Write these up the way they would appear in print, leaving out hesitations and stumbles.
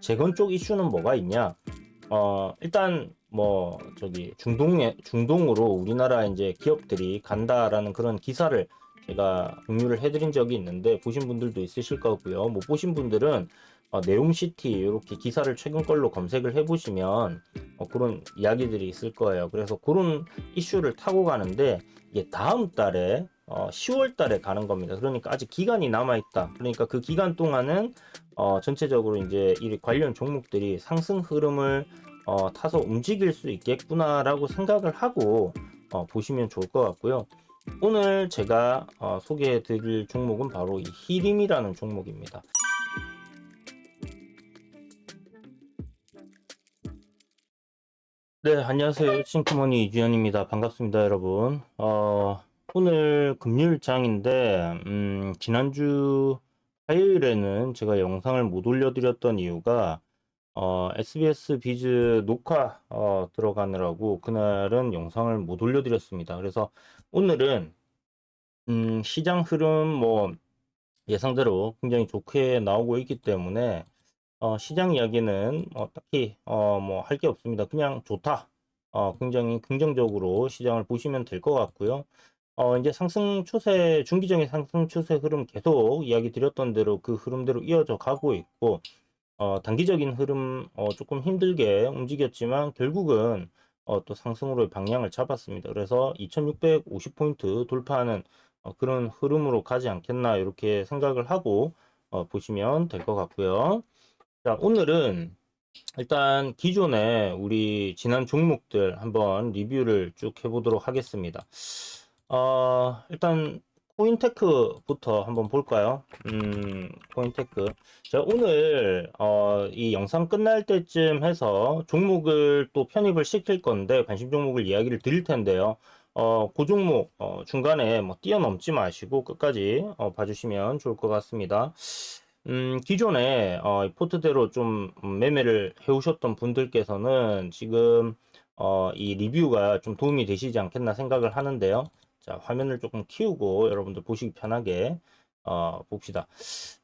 재건 쪽 이슈는 뭐가 있냐? 일단 뭐 저기 중동으로 우리나라 이제 기업들이 간다라는 그런 기사를 제가 공유를 해드린 적이 있는데 보신 분들도 있으실 거고요. 못 보신 분들은 네옴시티 이렇게 기사를 최근 걸로 검색을 해보시면 그런 이야기들이 있을 거예요. 그래서 그런 이슈를 타고 가는데 이게 다음 달에 10월 달에 가는 겁니다. 그러니까 아직 기간이 남아 있다. 그러니까 그 기간 동안은 전체적으로 이제 이 관련 종목들이 상승 흐름을 타서 움직일 수 있겠구나라고 생각을 하고 보시면 좋을 것 같고요. 오늘 제가 소개해 드릴 종목은 바로 이 히림이라는 종목입니다. 네, 안녕하세요. 싱크머니 이주연입니다. 반갑습니다, 여러분. 오늘 금요일장인데, 지난주 화요일에는 제가 영상을 못 올려드렸던 이유가, SBS 비즈 녹화, 들어가느라고 그날은 영상을 못 올려드렸습니다. 그래서 오늘은, 시장 흐름 뭐 예상대로 굉장히 좋게 나오고 있기 때문에, 시장 이야기는 딱히 뭐 할 게 없습니다. 그냥 좋다. 굉장히 긍정적으로 시장을 보시면 될 것 같고요. 이제 상승 추세, 중기적인 상승 추세 흐름 계속 이야기 드렸던 대로 그 흐름대로 이어져 가고 있고, 단기적인 흐름 조금 힘들게 움직였지만 결국은 또 상승으로 방향을 잡았습니다. 그래서 2650포인트 돌파하는 그런 흐름으로 가지 않겠나 이렇게 생각을 하고 보시면 될 것 같고요. 자, 오늘은 일단 기존에 우리 지난 종목들 한번 리뷰를 쭉 해보도록 하겠습니다. 일단 코인테크부터 한번 볼까요? 코인테크. 자, 오늘 이 영상 끝날 때쯤 해서 종목을 또 편입을 시킬 건데 관심 종목을 이야기를 드릴 텐데요. 그 종목 중간에 뭐 뛰어넘지 마시고 끝까지 봐주시면 좋을 것 같습니다. 기존에 포트대로 좀 매매를 해오셨던 분들께서는 지금 이 리뷰가 좀 도움이 되시지 않겠나 생각을 하는데요. 자, 화면을 조금 키우고 여러분들 보시기 편하게 봅시다.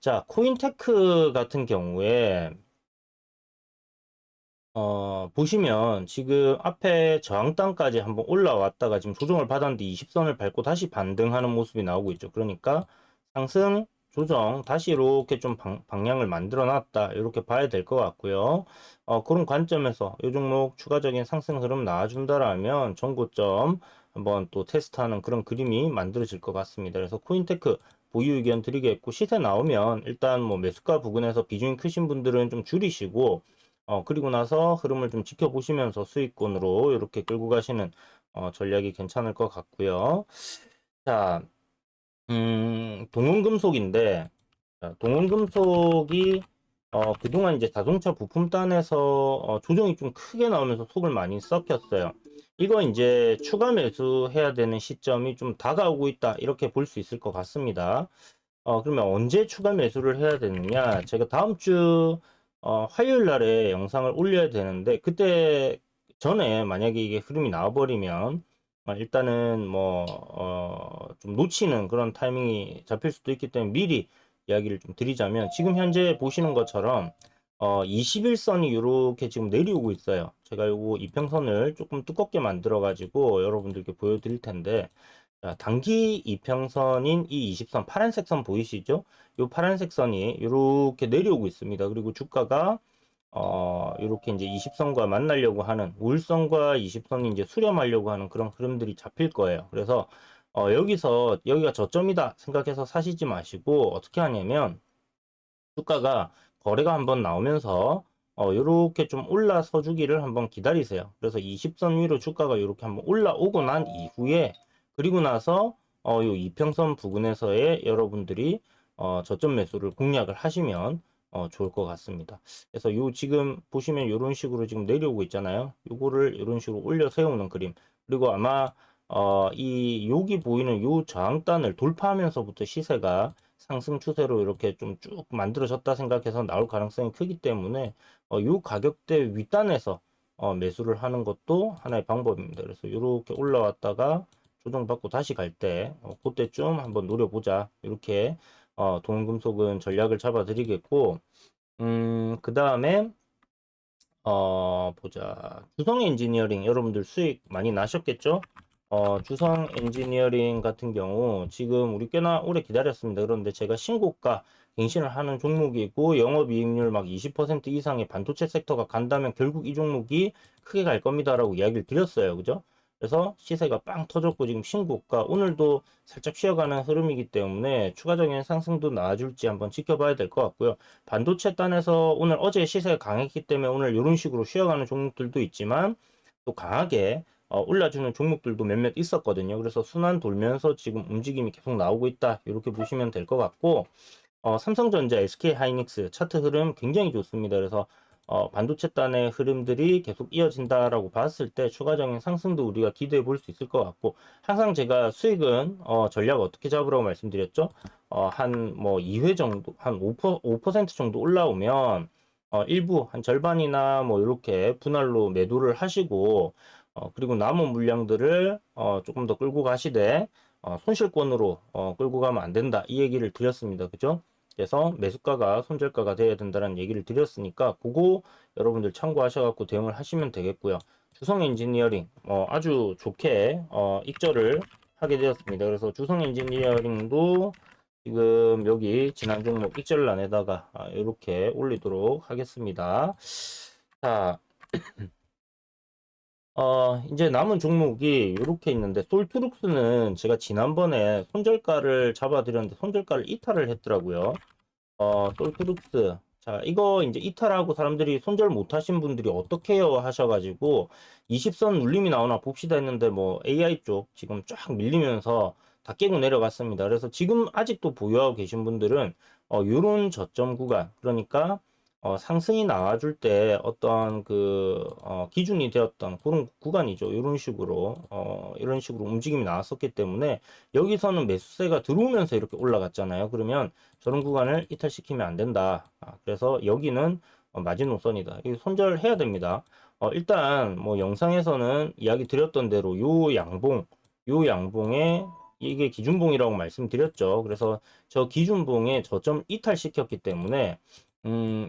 자, 코인테크 같은 경우에 보시면 지금 앞에 저항단까지 한번 올라왔다가 지금 조정을 받았는데 20선을 밟고 다시 반등하는 모습이 나오고 있죠. 그러니까 상승, 조정, 다시 이렇게 좀 방향을 만들어 놨다. 이렇게 봐야 될 것 같고요. 그런 관점에서 이 종목 추가적인 상승 흐름 나와준다라면 전고점 한번 또 테스트하는 그런 그림이 만들어질 것 같습니다. 그래서 코인테크 보유 의견 드리겠고 시세 나오면 일단 뭐 매수가 부근에서 비중이 크신 분들은 좀 줄이시고 그리고 나서 흐름을 좀 지켜보시면서 수익권으로 이렇게 끌고 가시는 전략이 괜찮을 것 같고요. 자, 동원금속인데, 자, 동원금속이 그동안 이제 자동차 부품단에서 조정이 좀 크게 나오면서 속을 많이 썩혔어요. 이거 이제 추가 매수해야 되는 시점이 좀 다가오고 있다. 이렇게 볼 수 있을 것 같습니다. 그러면 언제 추가 매수를 해야 되느냐? 제가 다음 주 화요일 날에 영상을 올려야 되는데 그때 전에 만약에 이게 흐름이 나와버리면 일단은 뭐 좀 놓치는 그런 타이밍이 잡힐 수도 있기 때문에 미리 이야기를 좀 드리자면 지금 현재 보시는 것처럼 21선이 이렇게 지금 내려오고 있어요. 제가 요거 이평선을 조금 두껍게 만들어 가지고 여러분들께 보여드릴 텐데 자, 단기 이평선인 이 20선 파란색 선 보이시죠? 이 파란색 선이 이렇게 내려오고 있습니다. 그리고 주가가 이렇게 이제 20선과 만나려고 하는 우울선과 20선이 이제 수렴하려고 하는 그런 흐름들이 잡힐 거예요. 그래서 여기서 여기가 저점이다 생각해서 사시지 마시고 어떻게 하냐면 주가가 거래가 한번 나오면서 이렇게 좀 올라서 주기를 한번 기다리세요. 그래서 20선 위로 주가가 이렇게 한번 올라오고 난 이후에 그리고 나서 요 이평선 부근에서의 여러분들이 저점 매수를 공략을 하시면 좋을 것 같습니다. 그래서 요 지금 보시면 이런 식으로 지금 내려오고 있잖아요. 요거를 이런 식으로 올려 세우는 그림. 그리고 아마 이 여기 보이는 요 저항단을 돌파하면서부터 시세가 상승 추세로 이렇게 좀 쭉 만들어졌다 생각해서 나올 가능성이 크기 때문에 요 가격대 윗단에서 매수를 하는 것도 하나의 방법입니다. 그래서 이렇게 올라왔다가 조정받고 다시 갈 때 그때쯤 한번 노려보자. 이렇게 동금속은 전략을 잡아 드리겠고 그 다음에 보자. 주성 엔지니어링 여러분들 수익 많이 나셨겠죠? 주성 엔지니어링 같은 경우 지금 우리 꽤나 오래 기다렸습니다. 그런데 제가 신고가 갱신을 하는 종목이고 영업이익률 막 20% 이상의 반도체 섹터가 간다면 결국 이 종목이 크게 갈 겁니다라고 이야기를 드렸어요. 그죠? 그래서 시세가 빵 터졌고 지금 신고가 오늘도 살짝 쉬어가는 흐름이기 때문에 추가적인 상승도 나와줄지 한번 지켜봐야 될 것 같고요. 반도체 단에서 오늘 어제 시세가 강했기 때문에 오늘 이런 식으로 쉬어가는 종목들도 있지만 또 강하게 올라주는 종목들도 몇몇 있었거든요. 그래서 순환 돌면서 지금 움직임이 계속 나오고 있다. 이렇게 보시면 될 것 같고 삼성전자, SK하이닉스 차트 흐름 굉장히 좋습니다. 그래서 반도체 단의 흐름들이 계속 이어진다라고 봤을 때 추가적인 상승도 우리가 기대해 볼 수 있을 것 같고 항상 제가 수익은 전략 어떻게 잡으라고 말씀드렸죠? 한 뭐 2회 정도, 한 5% 정도 올라오면 일부 한 절반이나 뭐 이렇게 분할로 매도를 하시고 그리고 남은 물량들을 조금 더 끌고 가시되 손실권으로 끌고 가면 안 된다 이 얘기를 드렸습니다. 그죠? 그래서 매수가가 손절가가 돼야 된다는 얘기를 드렸으니까 그거 여러분들 참고하셔갖고 대응을 하시면 되겠고요. 주성 엔지니어링 아주 좋게 익절을 하게 되었습니다. 그래서 주성 엔지니어링도 지금 여기 지난 종목 익절란에다가 이렇게 올리도록 하겠습니다. 자, 이제 남은 종목이 이렇게 있는데, 솔트룩스는 제가 지난번에 손절가를 잡아드렸는데, 손절가를 이탈을 했더라고요. 솔트룩스. 자, 이거 이제 이탈하고 사람들이 손절 못 하신 분들이 어떻게 해요? 하셔가지고, 20선 눌림이 나오나 봅시다 했는데, 뭐, AI 쪽 지금 쫙 밀리면서 다 깨고 내려갔습니다. 그래서 지금 아직도 보유하고 계신 분들은, 요런 저점 구간, 그러니까, 상승이 나와줄 때 어떤 기준이 되었던 그런 구간이죠. 이런 식으로 움직임이 나왔었기 때문에 여기서는 매수세가 들어오면서 이렇게 올라갔잖아요. 그러면 저런 구간을 이탈시키면 안 된다. 그래서 여기는 마지노선이다. 이거 손절해야 됩니다. 일단 뭐 영상에서는 이야기 드렸던 대로 요 양봉에 이게 기준봉이라고 말씀드렸죠. 그래서 저 기준봉에 저점 이탈시켰기 때문에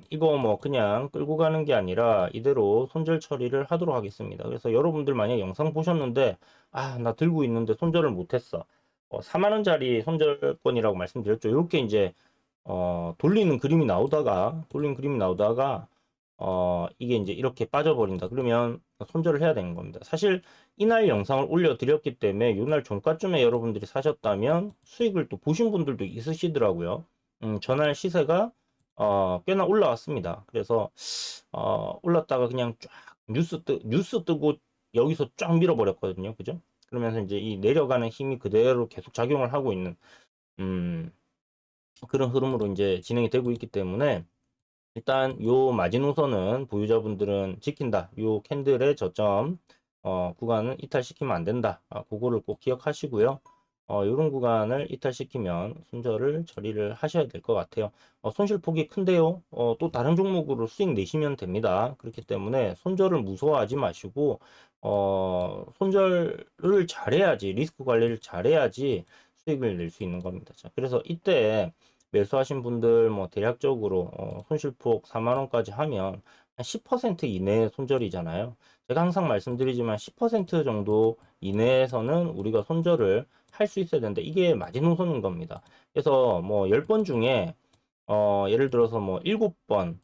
이거 뭐 그냥 끌고 가는 게 아니라 이대로 손절 처리를 하도록 하겠습니다. 그래서 여러분들 만약 영상 보셨는데, 나 들고 있는데 손절을 못했어. 4만 원짜리 손절권이라고 말씀드렸죠. 이렇게 이제, 돌린 그림이 나오다가, 이게 이제 이렇게 빠져버린다. 그러면 손절을 해야 되는 겁니다. 사실 이날 영상을 올려드렸기 때문에 이날 종가쯤에 여러분들이 사셨다면 수익을 또 보신 분들도 있으시더라고요. 전날 시세가 꽤나 올라왔습니다. 그래서 올랐다가 그냥 쫙 뉴스 뜨고 여기서 쫙 밀어버렸거든요. 그죠? 그러면서 이제 이 내려가는 힘이 그대로 계속 작용을 하고 있는 음, 그런 흐름으로 이제 진행이 되고 있기 때문에 일단 요 마지노선은 보유자분들은 지킨다. 요 캔들의 저점 구간은 이탈시키면 안 된다. 그거를 꼭 기억하시고요. 이런 구간을 이탈시키면 손절을 처리를 하셔야 될 것 같아요. 손실폭이 큰데요. 또 다른 종목으로 수익 내시면 됩니다. 그렇기 때문에 손절을 무서워하지 마시고 손절을 잘해야지 리스크 관리를 잘해야지 수익을 낼 수 있는 겁니다. 자, 그래서 이때 매수하신 분들 뭐 대략적으로 손실폭 4만 원까지 하면 한 10% 이내의 손절이잖아요. 제가 항상 말씀드리지만 10% 정도 이내에서는 우리가 손절을 할 수 있어야 되는데 이게 마지노선인 겁니다. 그래서 뭐 10번 중에 예를 들어서 뭐 7번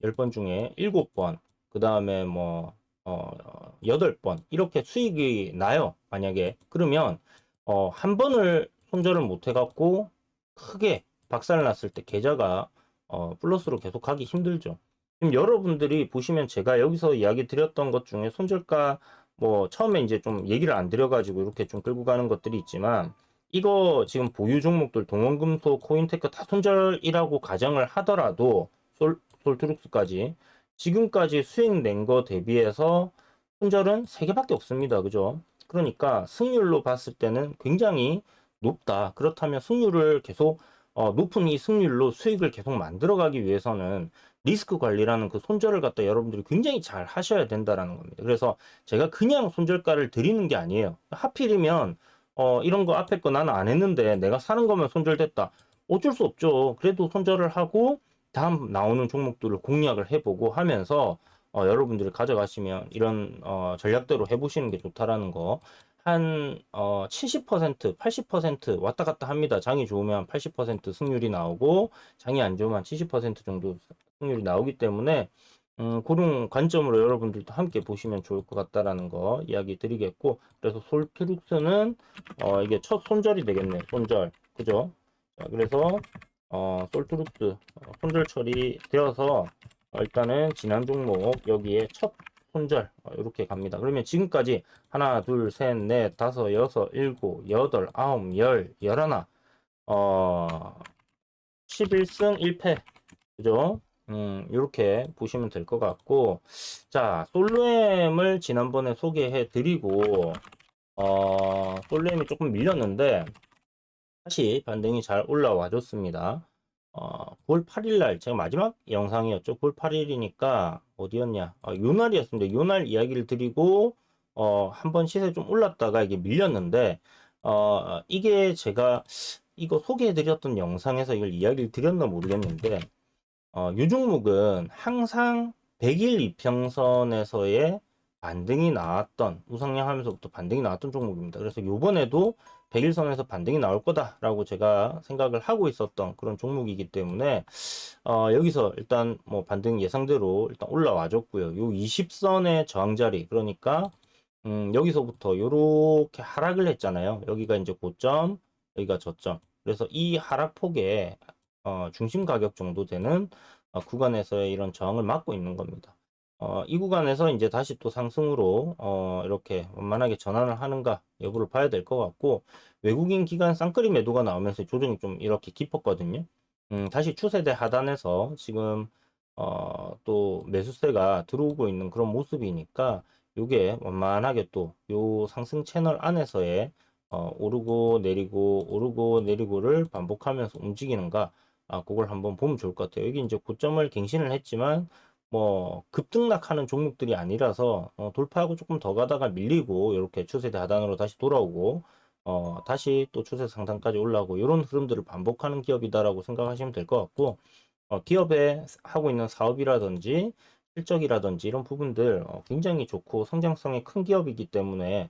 10번 중에 7번 그다음에 뭐 8번 이렇게 수익이 나요. 만약에 그러면 한 번을 손절을 못 해갖고 크게 박살 났을 때 계좌가 플러스로 계속 가기 힘들죠. 지금 여러분들이 보시면 제가 여기서 이야기 드렸던 것 중에 손절가 뭐 처음에 이제 좀 얘기를 안 드려가지고 이렇게 좀 끌고 가는 것들이 있지만 이거 지금 보유 종목들 동원금속, 코인테크 다 손절이라고 가정을 하더라도 솔트룩스까지 지금까지 수익 낸 거 대비해서 손절은 3개밖에 없습니다. 그죠? 그러니까 승률로 봤을 때는 굉장히 높다. 그렇다면 승률을 계속 높은 이 승률로 수익을 계속 만들어가기 위해서는 리스크 관리라는 그 손절을 갖다 여러분들이 굉장히 잘 하셔야 된다라는 겁니다. 그래서 제가 그냥 손절가를 드리는 게 아니에요. 하필이면 이런 거 앞에 거 나는 안 했는데 내가 사는 거면 손절됐다. 어쩔 수 없죠. 그래도 손절을 하고 다음 나오는 종목들을 공략을 해보고 하면서 여러분들이 가져가시면 이런 전략대로 해보시는 게 좋다라는 거. 한 70%, 80% 왔다 갔다 합니다. 장이 좋으면 80% 승률이 나오고 장이 안 좋으면 70% 정도 승률이 나오기 때문에 그런 관점으로 여러분들도 함께 보시면 좋을 것 같다라는 거 이야기 드리겠고, 그래서 솔트룩스는 이게 첫 손절이 되겠네요. 손절. 그죠? 자, 그래서 솔트룩스 손절 처리되어서 일단은 지난 종목 여기에 첫 손절 이렇게 갑니다. 그러면 지금까지 하나, 둘, 셋, 넷, 다섯, 여섯, 일곱, 여덟, 아홉, 열, 열하나, 어, 11승 1패. 그죠? 이렇게 보시면 될 것 같고, 자, 솔로엠을 지난번에 소개해 드리고, 솔로엠이 조금 밀렸는데, 다시 반등이 잘 올라와 줬습니다. 9월 8일 날, 제가 마지막 영상이었죠. 9월 8일이니까, 어디였냐? 요날이었습니다. 요날 이야기를 드리고, 한번 시세 좀 올랐다가 이게 밀렸는데, 이게 제가 이거 소개해 드렸던 영상에서 이걸 이야기를 드렸나 모르겠는데, 요 종목은 항상 100일 이평선에서의 반등이 나왔던, 우상향 하면서부터 반등이 나왔던 종목입니다. 그래서 요번에도 100일선에서 반등이 나올 거다라고 제가 생각을 하고 있었던 그런 종목이기 때문에, 여기서 일단 뭐 반등 예상대로 일단 올라와 줬고요. 요 20선의 저항 자리, 그러니까, 여기서부터 요렇게 하락을 했잖아요. 여기가 이제 고점, 여기가 저점. 그래서 이 하락폭에 중심 가격 정도 되는 구간에서의 이런 저항을 막고 있는 겁니다. 이 구간에서 이제 다시 또 상승으로 이렇게 원만하게 전환을 하는가 여부를 봐야 될 것 같고, 외국인 기관 쌍끌이 매도가 나오면서 조정이 좀 이렇게 깊었거든요. 다시 추세대 하단에서 지금 또 매수세가 들어오고 있는 그런 모습이니까, 요게 원만하게 또 요 상승 채널 안에서의 오르고 내리고 오르고 내리고를 반복하면서 움직이는가, 그걸 한번 보면 좋을 것 같아요. 여기 이제 고점을 갱신을 했지만 뭐 급등락하는 종목들이 아니라서 돌파하고 조금 더 가다가 밀리고 이렇게 추세대 하단으로 다시 돌아오고 다시 또 추세 상단까지 올라오고 이런 흐름들을 반복하는 기업이다라고 생각하시면 될 것 같고, 기업에 하고 있는 사업이라든지 실적이라든지 이런 부분들 굉장히 좋고 성장성이 큰 기업이기 때문에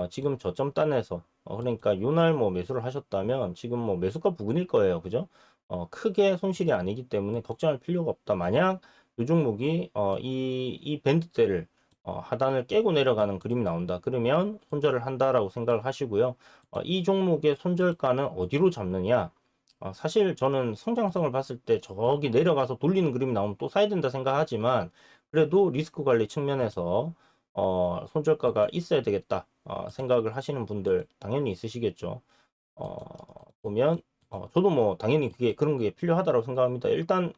지금 저점단에서 그러니까 요날 뭐 매수를 하셨다면 지금 뭐 매수가 부근일 거예요. 그죠? 크게 손실이 아니기 때문에 걱정할 필요가 없다. 만약 이 종목이 이 밴드대를 하단을 깨고 내려가는 그림이 나온다. 그러면 손절을 한다라고 생각을 하시고요. 이 종목의 손절가는 어디로 잡느냐? 사실 저는 성장성을 봤을 때 저기 내려가서 돌리는 그림이 나오면 또 사야 된다 생각하지만, 그래도 리스크 관리 측면에서 손절가가 있어야 되겠다 생각을 하시는 분들 당연히 있으시겠죠. 보면 저도 뭐 당연히 그게 그런 게 필요하다고 생각합니다. 일단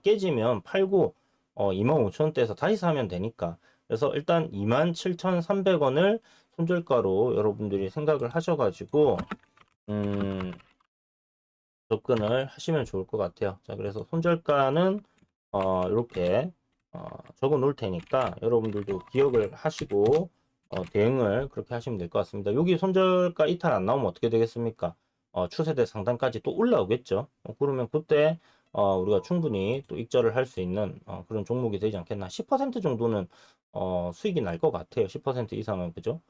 깨지면 팔고 25,000원대에서 다시 사면 되니까. 그래서 일단 27,300원을 손절가로 여러분들이 생각을 하셔가지고 음, 접근을 하시면 좋을 것 같아요. 자, 그래서 손절가는 이렇게 적어 놓을 테니까 여러분들도 기억을 하시고 대응을 그렇게 하시면 될 것 같습니다. 여기 손절가 이탈 안 나오면 어떻게 되겠습니까? 추세대 상단까지 또 올라오겠죠. 그러면 그때 우리가 충분히 또 익절을 할 수 있는 그런 종목이 되지 않겠나. 10% 정도는 수익이 날 것 같아요. 10% 이상은. 그죠?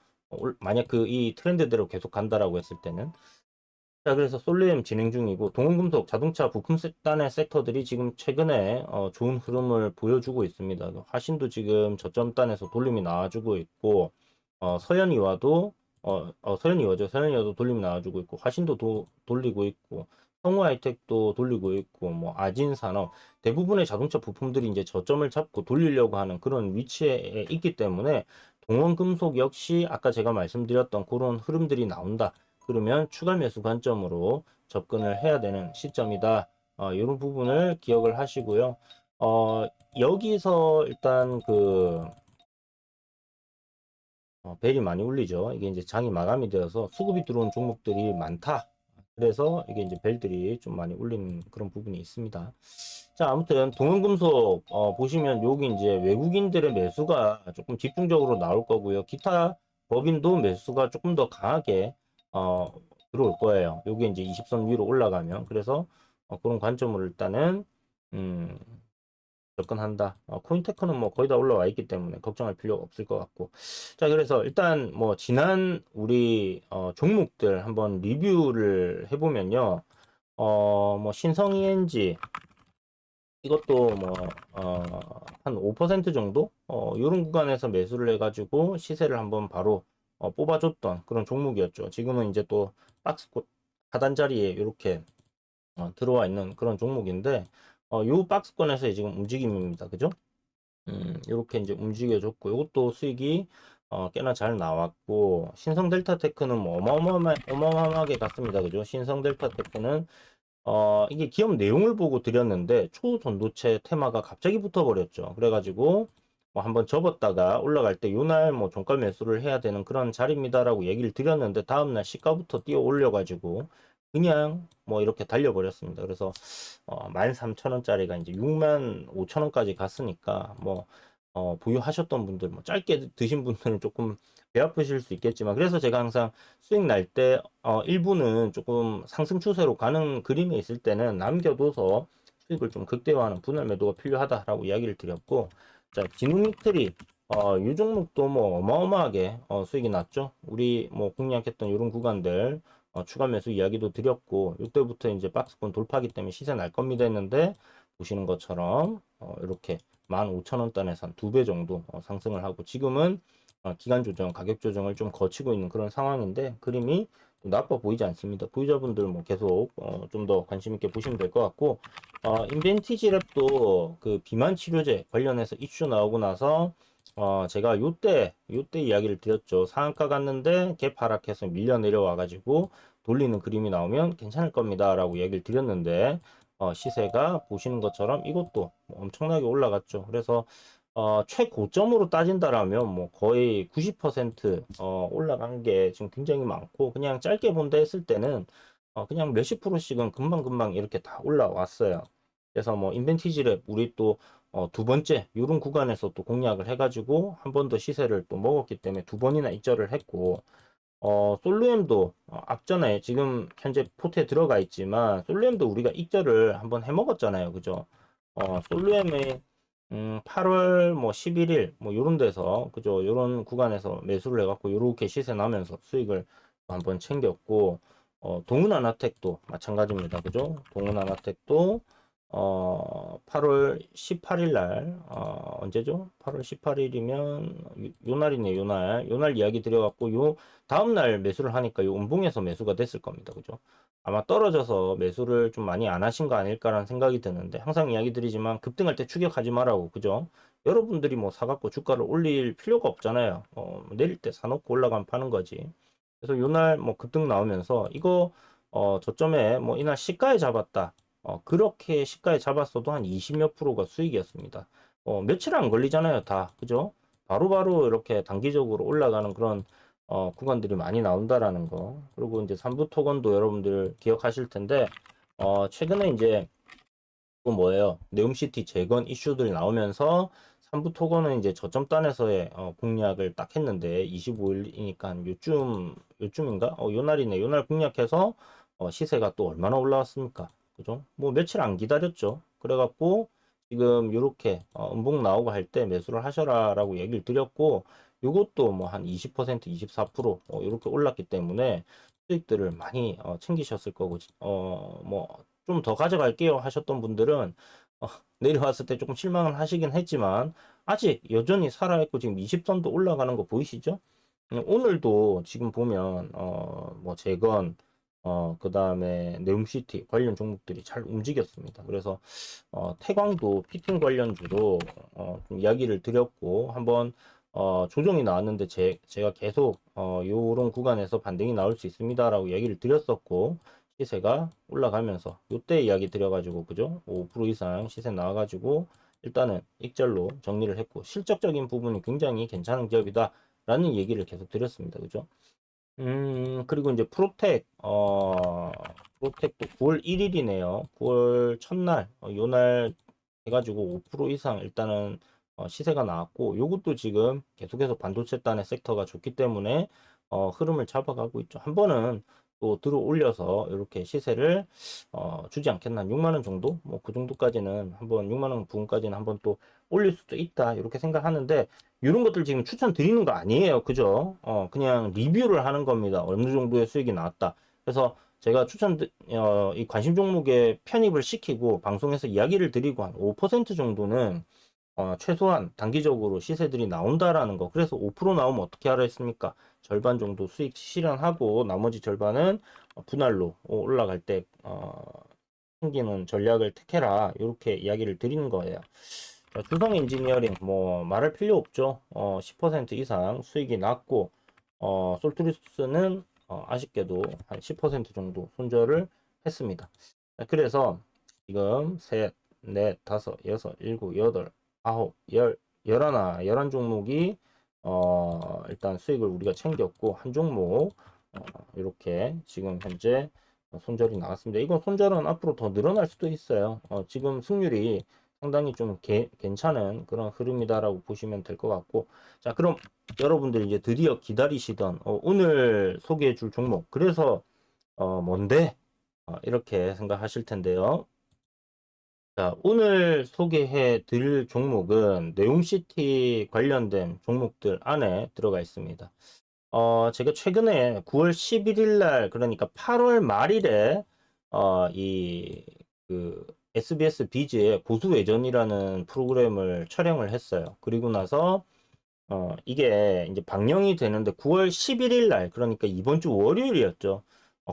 만약 그 이 트렌드대로 계속 간다라고 했을 때는. 자, 그래서 솔루엠 진행 중이고, 동원금속, 자동차 부품 단의 섹터들이 지금 최근에 좋은 흐름을 보여주고 있습니다. 화신도 지금 저점단에서 돌림이 나와주고 있고, 서현이와도 서현이와죠. 서현이와도 돌림이 나와주고 있고, 화신도 돌리고 있고, 성우하이텍도 돌리고 있고, 뭐 아진산업 대부분의 자동차 부품들이 이제 저점을 잡고 돌리려고 하는 그런 위치에 있기 때문에, 동원금속 역시 아까 제가 말씀드렸던 그런 흐름들이 나온다. 그러면 추가 매수 관점으로 접근을 해야 되는 시점이다. 이런 부분을 기억을 하시고요. 여기서 일단 그 벨이 많이 울리죠. 이게 이제 장이 마감이 되어서 수급이 들어온 종목들이 많다. 그래서 이게 이제 벨들이 좀 많이 울리는 그런 부분이 있습니다. 자, 아무튼 동원금속 보시면 여기 이제 외국인들의 매수가 조금 집중적으로 나올 거고요. 기타 법인도 매수가 조금 더 강하게 어, 들어올 거예요. 여기 이제 20선 위로 올라가면. 그래서 그런 관점으로 일단은 음, 접근한다. 코인테크는 뭐 거의 다 올라와 있기 때문에 걱정할 필요가 없을 것 같고. 자, 그래서 일단 뭐 지난 우리 종목들 한번 리뷰를 해보면요. 뭐 신성 ENG 이것도 뭐 한 5% 정도 이런 구간에서 매수를 해가지고 시세를 한번 바로 뽑아줬던 그런 종목이었죠. 지금은 이제 또 박스권 하단 자리에 이렇게 들어와 있는 그런 종목인데 요 박스권에서의 지금 움직임입니다. 그죠? 이렇게 이제 움직여줬고 이것도 수익이 꽤나 잘 나왔고 신성 델타테크는 뭐 어마어마하게 갔습니다. 그죠? 신성 델타테크는 이게 기업 내용을 보고 드렸는데 초전도체 테마가 갑자기 붙어버렸죠. 그래가지고 뭐 한번 접었다가 올라갈 때 요날 뭐 종가 매수를 해야 되는 그런 자리입니다라고 얘기를 드렸는데 다음날 시가부터 뛰어 올려가지고 그냥 뭐 이렇게 달려버렸습니다. 그래서 13,000원짜리가 이제 65,000원까지 갔으니까 뭐 보유하셨던 분들 뭐 짧게 드신 분들은 조금 배 아프실 수 있겠지만 그래서 제가 항상 수익 날 때 일부는 조금 상승 추세로 가는 그림에 있을 때는 남겨둬서 수익을 좀 극대화하는 분할 매도가 필요하다라고 이야기를 드렸고 자 진웅이트리 이 종목도 뭐 어마어마하게 수익이 났죠. 우리 뭐 공략했던 이런 구간들 추가 매수 이야기도 드렸고 이때부터 이제 박스권 돌파하기 때문에 시세 날 겁니다 했는데 보시는 것처럼 이렇게 15,000원단에서 한 2배 정도 상승을 하고 지금은 기간 조정, 가격 조정을 좀 거치고 있는 그런 상황인데 그림이 나빠 보이지 않습니다. 보유자분들 뭐 계속 좀 더 관심 있게 보시면 될 것 같고 인벤티지 랩도 그 비만 치료제 관련해서 이슈 나오고 나서 제가 요때 이야기를 드렸죠. 상한가 갔는데 갭 하락해서 밀려 내려와 가지고 돌리는 그림이 나오면 괜찮을 겁니다 라고 이야기를 드렸는데 시세가 보시는 것처럼 이것도 뭐 엄청나게 올라갔죠. 그래서 최고점으로 따진다라면 뭐 거의 90% 올라간 게 지금 굉장히 많고 그냥 짧게 본다 했을 때는 그냥 몇십 프로씩은 금방금방 이렇게 다 올라왔어요. 그래서 뭐 인벤티지랩 우리 또 두 번째 이런 구간에서 또 공략을 해가지고 한 번 더 시세를 또 먹었기 때문에 두 번이나 입절을 했고 솔루엠도 앞전에 지금 현재 포트에 들어가 있지만 솔루엠도 우리가 입절을 한번 해먹었잖아요. 그죠? 솔루엠의 8월 뭐 11일 뭐 요런 데서 그죠? 요런 구간에서 매수를 해갖고 요렇게 시세 나면서 수익을 한번 챙겼고 동은아나텍도 마찬가지입니다. 그죠? 동은아나텍도 8월 18일 날 언제죠? 8월 18일이면 요 날이네 요날 이야기 드려갖고 요 다음날 매수를 하니까 요 음봉에서 매수가 됐을 겁니다. 그죠? 아마 떨어져서 매수를 좀 많이 안 하신 거 아닐까라는 생각이 드는데 항상 이야기 드리지만 급등할 때 추격하지 말라고 그죠? 여러분들이 뭐 사갖고 주가를 올릴 필요가 없잖아요. 내릴 때 사놓고 올라가면 파는 거지. 그래서 요날 뭐 급등 나오면서 이거 저점에 뭐 이날 시가에 잡았다. 그렇게 시가에 잡았어도 한 20몇 프로가 수익이었습니다. 며칠 안 걸리잖아요, 다. 그죠? 바로바로 이렇게 단기적으로 올라가는 그런 구간들이 많이 나온다라는 거. 그리고 이제 삼부 토건도 여러분들 기억하실 텐데, 최근에 이제 또 뭐예요? 네옴시티 재건 이슈들 나오면서 삼부 토건은 이제 저점단에서의 공략을 딱 했는데 25일이니까 한 요쯤인가? 요 날이네. 요 날 공략해서 시세가 또 얼마나 올라왔습니까? 그죠? 뭐 며칠 안 기다렸죠. 그래갖고 지금 요렇게 음봉 나오고 할 때 매수를 하셔라라고 얘기를 드렸고 요것도 뭐 한 20%, 24% 이렇게 올랐기 때문에 수익들을 많이 챙기셨을 거고 뭐 좀 더 가져갈게요 하셨던 분들은 어, 내려왔을 때 조금 실망을 하시긴 했지만 아직 여전히 살아있고 지금 20선도 올라가는 거 보이시죠? 오늘도 지금 보면 뭐 재건 그 다음에 네옴시티 관련 종목들이 잘 움직였습니다. 그래서 태광도 피팅 관련주로 좀 이야기를 드렸고 한번 조정이 나왔는데 제가 계속 요런 구간에서 반등이 나올 수 있습니다라고 얘기를 드렸었고 시세가 올라가면서 요때 이야기 드려가지고 그죠? 5% 이상 시세 나와가지고 일단은 익절로 정리를 했고 실적적인 부분이 굉장히 괜찮은 기업이다 라는 얘기를 계속 드렸습니다. 그죠? 그리고 이제 프로텍도 9월 1일이네요. 9월 첫날, 요날 해가지고 5% 이상 일단은 시세가 나왔고, 요것도 지금 계속해서 반도체 단의 섹터가 좋기 때문에 흐름을 잡아가고 있죠. 한 번은 또 들어 올려서 이렇게 시세를 주지 않겠나. 6만 원 정도? 뭐 그 정도까지는 한번 6만 원 부근까지는 한번 또 올릴 수도 있다. 이렇게 생각하는데 이런 것들 지금 추천드리는 거 아니에요. 그죠? 그냥 리뷰를 하는 겁니다. 어느 정도의 수익이 나왔다. 그래서 제가 이 관심 종목에 편입을 시키고 방송에서 이야기를 드리고 한 5% 정도는 최소한 단기적으로 시세들이 나온다라는 거. 그래서 5% 나오면 어떻게 하라 했습니까? 절반 정도 수익 실현하고 나머지 절반은 분할로 올라갈 때 챙기는 전략을 택해라. 이렇게 이야기를 드리는 거예요. 자, 주성 엔지니어링 뭐 말할 필요 없죠. 10% 이상 수익이 났고 솔트리스는 아쉽게도 한 10% 정도 손절을 했습니다. 자, 그래서 지금 셋, 넷, 다섯, 여섯, 일곱, 여덟, 아홉, 열, 열하나, 11종목이 일단 수익을 우리가 챙겼고 한 종목 이렇게 지금 현재 손절이 나왔습니다. 이건 손절은 앞으로 더 늘어날 수도 있어요. 지금 승률이 상당히 좀 괜찮은 그런 흐름이다라고 보시면 될 것 같고, 자, 그럼 여러분들이 이제 드디어 기다리시던 오늘 소개해 줄 종목, 그래서 뭔데? 이렇게 생각하실 텐데요. 자, 오늘 소개해 드릴 종목은 네옴시티 관련된 종목들 안에 들어가 있습니다. 제가 최근에 9월 11일 날, 그러니까 8월 말일에, 그, SBS 비즈의 고수외전이라는 프로그램을 촬영을 했어요. 그리고 나서, 이게 이제 방영이 되는데 9월 11일 날, 그러니까 이번 주 월요일이었죠.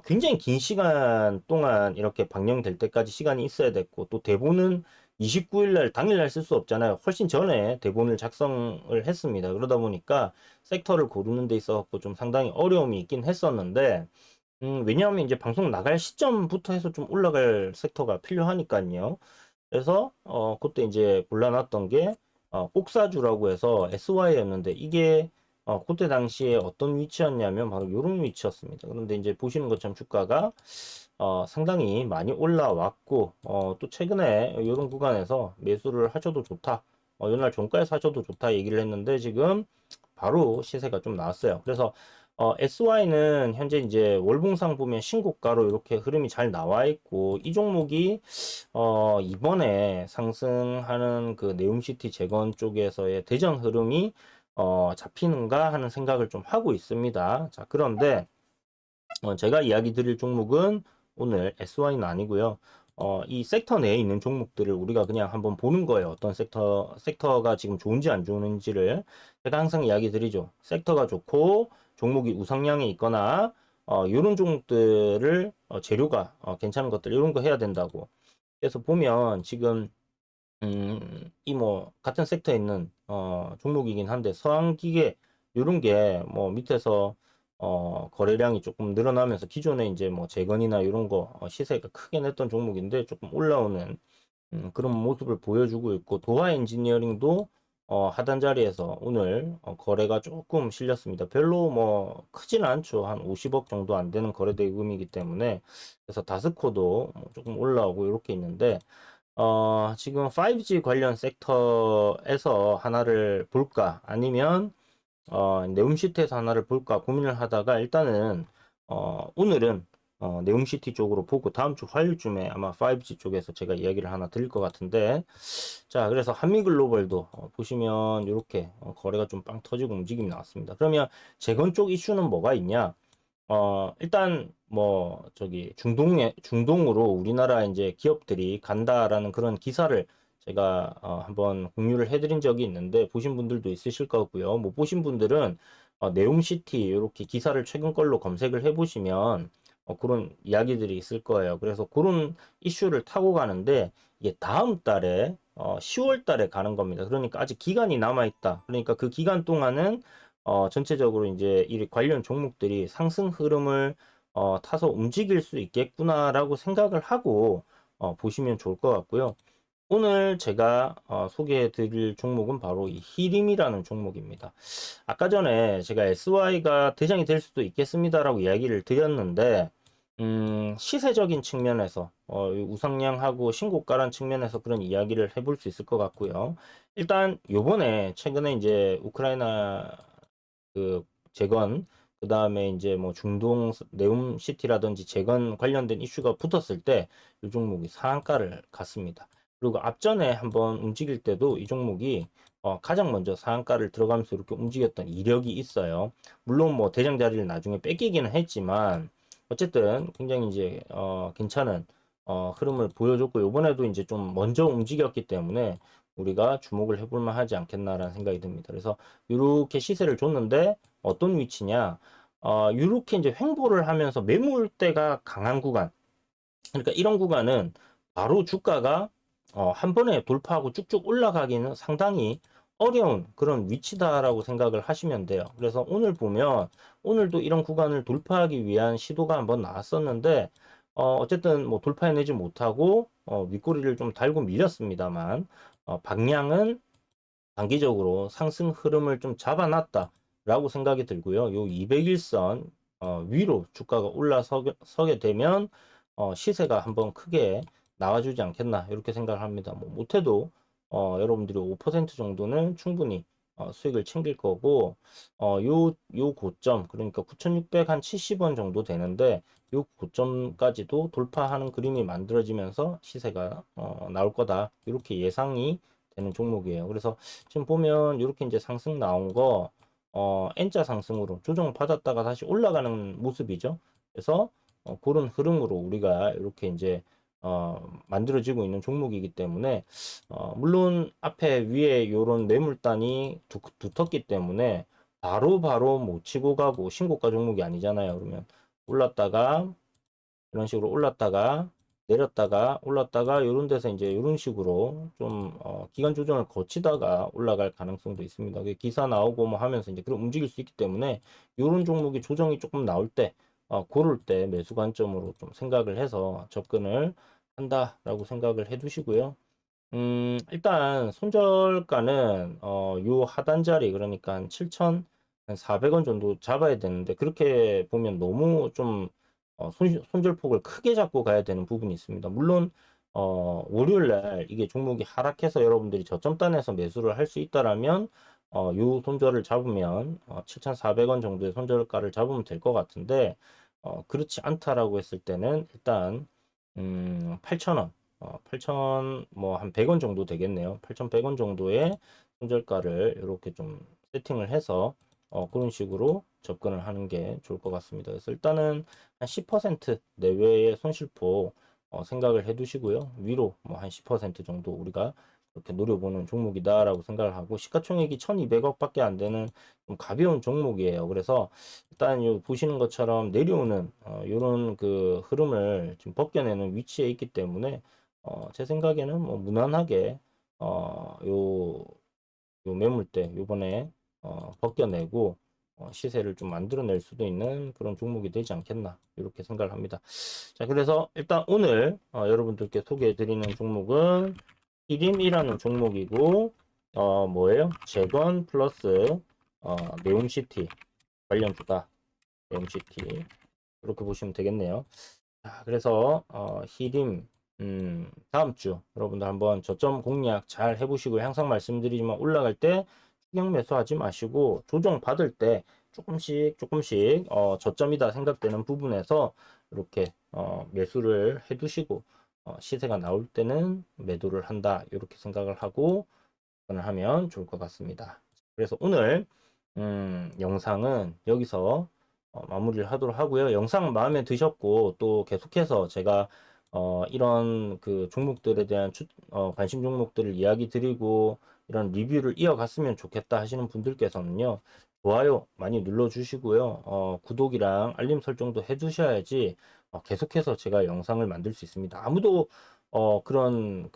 굉장히 긴 시간 동안 이렇게 방영될 때까지 시간이 있어야 됐고, 또 대본은 29일 날, 당일 날 쓸 수 없잖아요. 훨씬 전에 대본을 작성을 했습니다. 그러다 보니까 섹터를 고르는 데 있어서 좀 상당히 어려움이 있긴 했었는데, 왜냐하면 이제 방송 나갈 시점부터 해서 좀 올라갈 섹터가 필요하니까요. 그래서 그때 이제 골라놨던 게 꼭사주라고 해서 SY였는데 이게 그때 당시에 어떤 위치였냐면 바로 이런 위치였습니다. 그런데 이제 보시는 것처럼 주가가 상당히 많이 올라왔고 또 최근에 이런 구간에서 매수를 하셔도 좋다. 연말 종가에 사셔도 좋다 얘기를 했는데 지금 바로 시세가 좀 나왔어요. 그래서 SY는 현재 이제 월봉상 보면 신고가로 이렇게 흐름이 잘 나와 있고 이 종목이 이번에 상승하는 그 네옴시티 재건 쪽에서의 대전 흐름이 잡히는가 하는 생각을 좀 하고 있습니다. 자, 그런데 제가 이야기 드릴 종목은 오늘 SY는 아니고요. 이 섹터 내에 있는 종목들을 우리가 그냥 한번 보는 거예요. 어떤 섹터가 지금 좋은지 안 좋은지를. 제가 항상 이야기 드리죠. 섹터가 좋고 종목이 우상향에 있거나 이런 종목들을 재료가 괜찮은 것들 이런 거 해야 된다고. 그래서 보면 지금 이 뭐 같은 섹터에 있는 종목이긴 한데 서항기계 이런 게 뭐 밑에서 거래량이 조금 늘어나면서 기존에 이제 뭐 재건이나 이런 거 시세가 크게 냈던 종목인데 조금 올라오는 그런 모습을 보여주고 있고 도화 엔지니어링도 하단 자리에서 오늘 거래가 조금 실렸습니다. 별로 뭐 크진 않죠. 한 50억 정도 안 되는 거래 대금이기 때문에 그래서 다스코도 뭐 조금 올라오고 이렇게 있는데 지금 5G 관련 섹터에서 하나를 볼까? 아니면, 네옴시티에서 하나를 볼까 고민을 하다가 일단은, 오늘은, 네옴시티 쪽으로 보고 다음 주 화요일쯤에 아마 5G 쪽에서 제가 이야기를 하나 드릴 것 같은데, 자, 그래서 한미글로벌도 보시면 이렇게 거래가 좀 빵 터지고 움직임이 나왔습니다. 그러면 재건 쪽 이슈는 뭐가 있냐? 일단 뭐 저기 중동으로 우리나라 이제 기업들이 간다라는 그런 기사를 제가 한번 공유를 해드린 적이 있는데 보신 분들도 있으실 거고요. 못 보신 분들은 네옴시티 이렇게 기사를 최근 걸로 검색을 해보시면 그런 이야기들이 있을 거예요. 그래서 그런 이슈를 타고 가는데 이게 다음 달에 10월 달에 가는 겁니다. 그러니까 아직 기간이 남아 있다. 그러니까 그 기간 동안은 전체적으로 이제 이 관련 종목들이 상승 흐름을 타서 움직일 수 있겠구나라고 생각을 하고 보시면 좋을 것 같고요. 오늘 제가 소개해 드릴 종목은 바로 이 히림이라는 종목입니다. 아까 전에 제가 SY가 대장이 될 수도 있겠습니다라고 이야기를 드렸는데 시세적인 측면에서 우상향하고 신고가란 측면에서 그런 이야기를 해볼 수 있을 것 같고요. 일단 요번에 최근에 이제 우크라이나 그 재건 그 다음에 이제 뭐 중동 네옴시티라든지 재건 관련된 이슈가 붙었을 때 이 종목이 상한가를 갔습니다. 그리고 앞전에 한번 움직일 때도 이 종목이 가장 먼저 상한가를 들어가면서 이렇게 움직였던 이력이 있어요. 물론 뭐 대장 자리를 나중에 뺏기기는 했지만 어쨌든 굉장히 이제 괜찮은 흐름을 보여줬고 이번에도 이제 좀 먼저 움직였기 때문에 우리가 주목을 해볼 만하지 않겠나라는 생각이 듭니다. 그래서 이렇게 시세를 줬는데 어떤 위치냐? 이렇게 이제 횡보를 하면서 매물대가 강한 구간. 그러니까 이런 구간은 바로 주가가 한 번에 돌파하고 쭉쭉 올라가기는 상당히 어려운 그런 위치다라고 생각을 하시면 돼요. 그래서 오늘 보면 오늘도 이런 구간을 돌파하기 위한 시도가 한번 나왔었는데 어쨌든 뭐 돌파해내지 못하고 윗꼬리를 좀 달고 밀렸습니다만 방향은 단기적으로 상승 흐름을 좀 잡아놨다라고 생각이 들고요. 요 201선 위로 주가가 올라서게 되면 시세가 한번 크게 나와주지 않겠나 이렇게 생각을 합니다. 뭐 못해도 여러분들이 5% 정도는 충분히 수익을 챙길 거고 요 고점 그러니까 9,670원 정도 되는데 요 고점까지도 돌파하는 그림이 만들어지면서 시세가 나올 거다 이렇게 예상이 되는 종목이에요. 그래서 지금 보면 이렇게 이제 상승 나온 거 N자 상승으로 조정 받았다가 다시 올라가는 모습이죠. 그래서 그런 흐름으로 우리가 이렇게 이제 만들어지고 있는 종목이기 때문에 물론 앞에 위에 이런 매물단이 두텁기 때문에 바로 못 치고 가고 신고가 종목이 아니잖아요. 그러면 올랐다가 이런 식으로 올랐다가 내렸다가 올랐다가 이런 데서 이제 이런 식으로 좀 기간 조정을 거치다가 올라갈 가능성도 있습니다. 기사 나오고 뭐 하면서 이제 그런 움직일 수 있기 때문에 이런 종목이 조정이 조금 나올 때 고를 때 매수 관점으로 좀 생각을 해서 접근을 한다라고 생각을 해 두시고요. 일단 손절가는 요 하단 자리 그러니까 한 7,400원 정도 잡아야 되는데 그렇게 보면 너무 좀 손절폭을 크게 잡고 가야 되는 부분이 있습니다. 물론 월요일 날 이게 종목이 하락해서 여러분들이 저점단에서 매수를 할 수 있다라면 요 손절을 잡으면 7,400원 정도의 손절가를 잡으면 될 것 같은데 그렇지 않다라고 했을 때는 일단 8,000원 8,000 뭐 한 100원 정도 되겠네요. 8,100원 정도의 손절가를 이렇게 좀 세팅을 해서 그런 식으로 접근을 하는 게 좋을 것 같습니다. 그래서 일단은 한 10% 내외의 손실폭 생각을 해 두시고요. 위로 뭐 한 10% 정도 우리가 그렇게 노려보는 종목이다라고 생각을 하고 시가총액이 1,200억 밖에 안 되는 좀 가벼운 종목이에요. 그래서 일단 요 보시는 것처럼 내려오는 요런 그 흐름을 지금 벗겨내는 위치에 있기 때문에 제 생각에는 뭐 무난하게 요 매물대 요번에 벗겨내고 시세를 좀 만들어낼 수도 있는 그런 종목이 되지 않겠나 이렇게 생각을 합니다. 자, 그래서 일단 오늘 여러분들께 소개해 드리는 종목은 히림이라는 종목이고 뭐예요? 재건 플러스 네옴시티 관련주다. 네옴시티 이렇게 보시면 되겠네요. 자, 그래서 히림 다음 주 여러분들 한번 저점 공략 잘 해보시고 항상 말씀드리지만 올라갈 때 추격 매수하지 마시고 조정 받을 때 조금씩 저점이다 생각되는 부분에서 이렇게 매수를 해두시고 시세가 나올 때는 매도를 한다 이렇게 생각을 하고 접근을 하면 좋을 것 같습니다. 그래서 오늘 영상은 여기서 마무리를 하도록 하고요. 영상 마음에 드셨고 또 계속해서 제가 이런 그 종목들에 대한 관심 종목들을 이야기 드리고 이런 리뷰를 이어갔으면 좋겠다 하시는 분들께서는요. 좋아요 많이 눌러 주시고요. 구독이랑 알림 설정도 해 주셔야지 계속해서 제가 영상을 만들 수 있습니다. 아무도 그런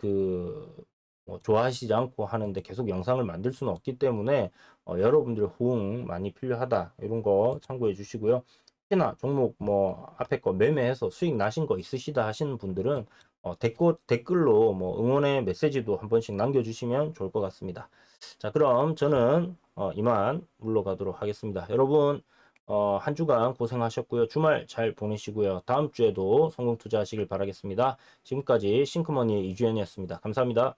뭐 좋아하시지 않고 하는데 계속 영상을 만들 수는 없기 때문에 여러분들의 호응 많이 필요하다 이런 거 참고해 주시고요. 특히나 종목 뭐 앞에 거 매매해서 수익 나신 거 있으시다 하시는 분들은 댓글로 뭐 응원의 메시지도 한 번씩 남겨주시면 좋을 것 같습니다. 자, 그럼 저는 이만 물러가도록 하겠습니다. 여러분 한 주간 고생하셨고요. 주말 잘 보내시고요. 다음 주에도 성공 투자하시길 바라겠습니다. 지금까지 싱크머니의 이주연이었습니다. 감사합니다.